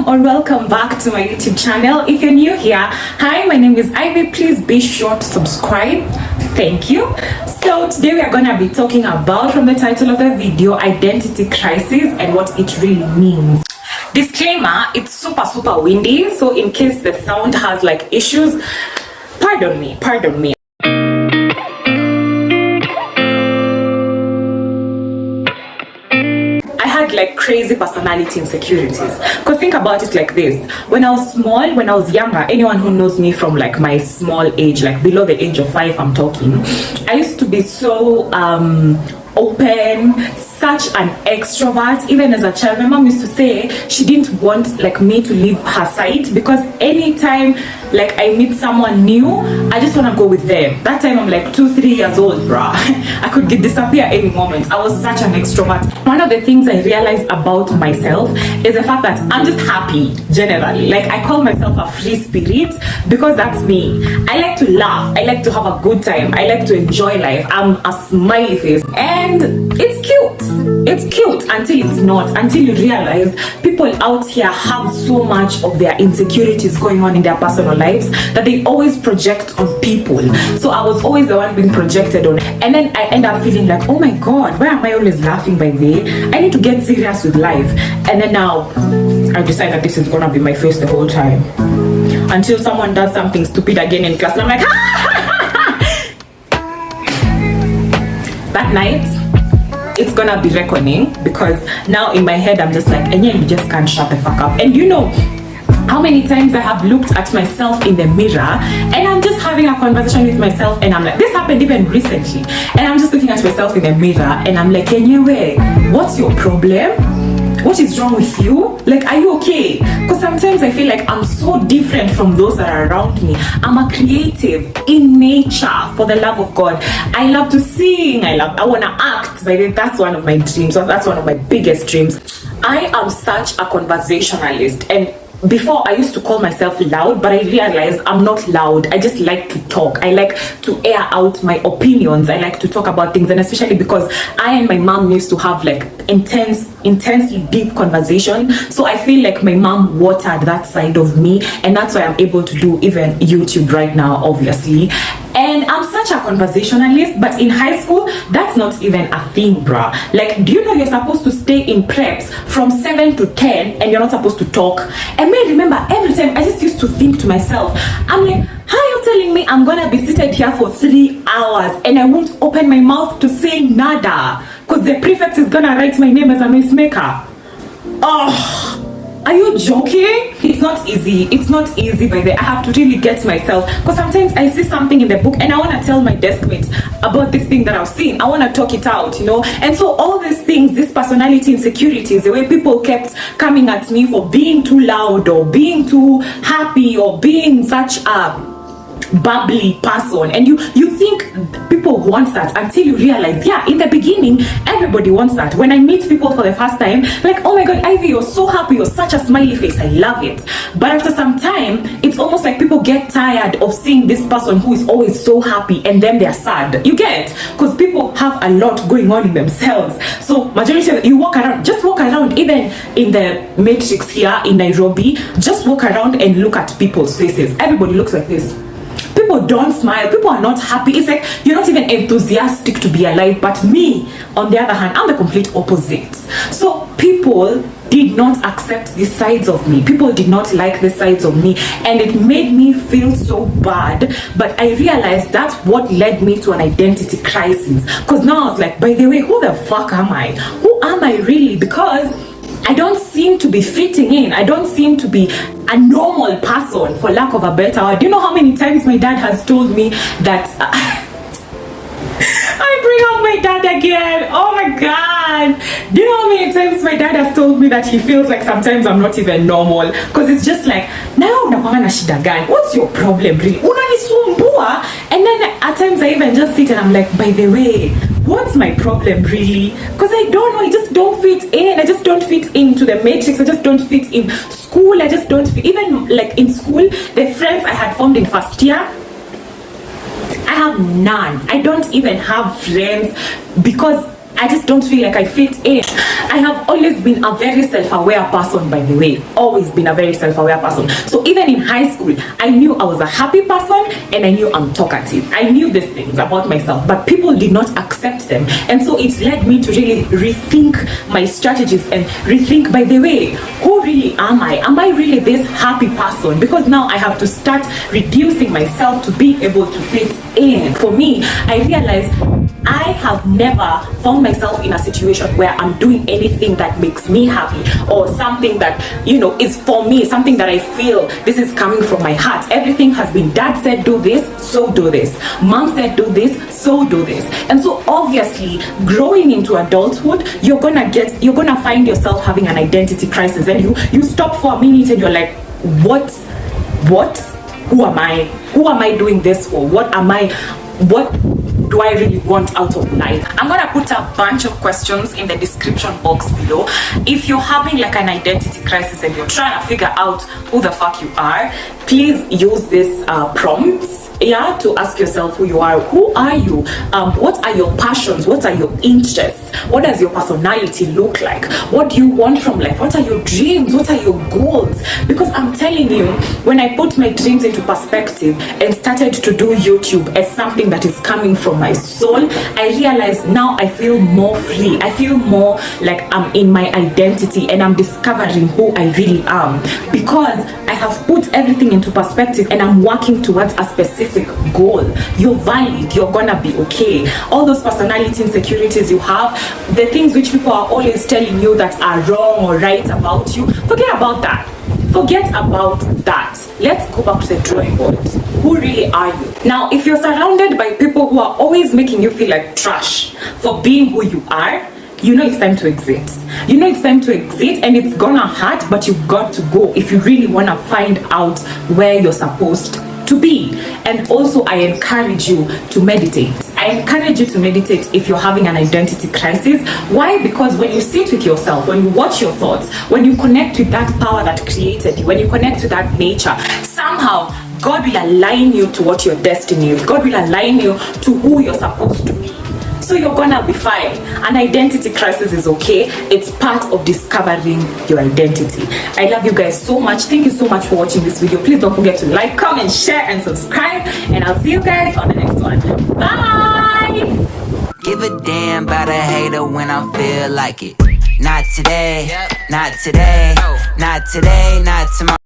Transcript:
or welcome back to my YouTube channel. If you're new here, hi, my name is Ivy. Please be sure to subscribe. Thank you. So today we are going to be talking about, from the title of the video, identity crisis and what it really means. Disclaimer, it's super windy, so in case the sound has like issues, pardon me. Like crazy personality insecurities, because think about it like this: when I was small, when I was younger, anyone who knows me from like my small age, like below the age of 5, I'm talking, I used to be so open, such an extrovert. Even as a child, my mom used to say she didn't want like me to leave her side, because anytime like I meet someone new, I just want to go with them. That time I'm like 2-3 years old, bruh. I could disappear any moment. I was such an extrovert. One of the things I realized about myself is the fact that I'm just happy generally. Like I call myself a free spirit because that's me. I like to laugh, I like to have a good time, I like to enjoy life. I'm a smiley face, and it's cute until it's not, until you realize people out here have so much of their insecurities going on in their personal lives that they always project on people. So I was always the one being projected on, and then I end up feeling like, oh my god, why am I always laughing by the way? I need to get serious with life. And then now I decide that this is gonna be my face the whole time, until someone does something stupid again in class and I'm like that night it's gonna be reckoning, because now in my head I'm just like, and yeah, you just can't shut the fuck up. And you know how many times I have looked at myself in the mirror and I'm just having a conversation with myself, and I'm like, this happened even recently, and I'm just looking at myself in the mirror and I'm like, anyway, what's your problem? What is wrong with you? Like, are you okay? Because sometimes I feel like I'm so different from those that are around me. I'm a creative in nature, for the love of God. I love to sing. I want to act. That's one of my dreams. That's one of my biggest dreams. I am such a conversationalist, and before I used to call myself loud, but I realized I'm not loud. I just like to talk. I like to air out my opinions. I like to talk about things, and especially because I and my mom used to have like intensely deep conversation. So I feel like my mom watered that side of me, and that's why I'm able to do even YouTube right now, obviously. And I'm such a conversationalist, but in high school, that's not even a thing, bruh. Like, do you know you're supposed to stay in preps from 7 to 10 and you're not supposed to talk? And I remember every time I just used to think to myself, I'm like, how are you telling me I'm gonna be seated here for 3 hours and I won't open my mouth to say nada because the prefect is gonna write my name as a mistmaker? Oh, are you joking? It's not easy. It's not easy, by the way. I have to really get myself, because sometimes I see something in the book and I want to tell my desk mates about this thing that I've seen. I want to talk it out, you know. And so all these things, these personality insecurities, the way people kept coming at me for being too loud or being too happy or being such a bubbly person, and you think people want that until you realize, yeah, in the beginning everybody wants that. When I meet people for the first time, like, oh my god, Ivy, you're so happy, you're such a smiley face, I love it. But after some time, it's almost like people get tired of seeing this person who is always so happy and then they're sad. You get? Because people have a lot going on in themselves. So majority of you just walk around, even in the Matrix here in Nairobi, just walk around and look at people's faces. Everybody looks like this. People don't smile. People are not happy. It's like you're not even enthusiastic to be alive. But me, on the other hand, I'm the complete opposite. So people did not accept these sides of me. People did not like the sides of me, and it made me feel so bad. But I realized that's what led me to an identity crisis, because now I was like, by the way, who the fuck am I? Who am I really? Because I don't seem to be fitting in. I don't seem to be a normal person, for lack of a better word. Do you know how many times my dad has told me that I bring up my dad again? Oh my god. Do you know how many times my dad has told me that he feels like sometimes I'm not even normal? Because it's just like, now unakuanga na shida gani? What's your problem really? Unanisumbua? And then at times I even just sit and I'm like, by the way, what's my problem really? Because I don't know, I just don't fit in. I just don't fit into the matrix. I just don't fit in school. I just don't fit. Even like in school, the friends I had formed in first year, I have none. I don't even have friends, because I just don't feel like I fit in. I have always been a very self-aware person, by the way. Always been a very self-aware person. So even in high school, I knew I was a happy person and I knew I'm talkative. I knew these things about myself, but people did not accept them. And so it led me to really rethink my strategies and rethink, by the way, who really am I? Am I really this happy person? Because now I have to start reducing myself to be able to fit in. For me, I realized I have never found myself in a situation where I'm doing anything that makes me happy or something that, is for me, something that I feel this is coming from my heart. Everything has been, dad said do this, so do this. Mom said do this, so do this. And so obviously, growing into adulthood, you're gonna find yourself having an identity crisis, and you stop for a minute and you're like, what? Who am I? Who am I doing this for? What do I really want out of life? I'm gonna put a bunch of questions in the description box below. If you're having like an identity crisis and you're trying to figure out who the fuck you are, please use this prompts to ask yourself who you are. Who are you? What are your passions? What are your interests? What does your personality look like? What do you want from life? What are your dreams? What are your goals? Because I'm telling you, when I put my dreams into perspective and started to do YouTube as something that is coming from my soul, I realized now I feel more free. I feel more like I'm in my identity and I'm discovering who I really am, because I have put everything into perspective and I'm working towards a specific goal. You're valid. You're gonna be okay. All those personality insecurities you have, the things which people are always telling you that are wrong or right about you, forget about that. Forget about that. Let's go back to the drawing board. Who really are you? Now, if you're surrounded by people who are always making you feel like trash for being who you are, it's time to exit. It's time to exit, and it's gonna hurt, but you've got to go if you really want to find out where you're supposed to be. And also, I encourage you to meditate. I encourage you to meditate if you're having an identity crisis. Why? Because when you sit with yourself, when you watch your thoughts, when you connect with that power that created you, when you connect with that nature, somehow God will align you to what your destiny is. God will align you to who you're supposed to be. So you're gonna be fine. An identity crisis is okay. It's part of discovering your identity. I love you guys so much. Thank you so much for watching this video. Please don't forget to like, comment, share, and subscribe. And I'll see you guys on the next one. Bye! Give a damn about a hater when I feel like it. Not today, not today, not today, not tomorrow.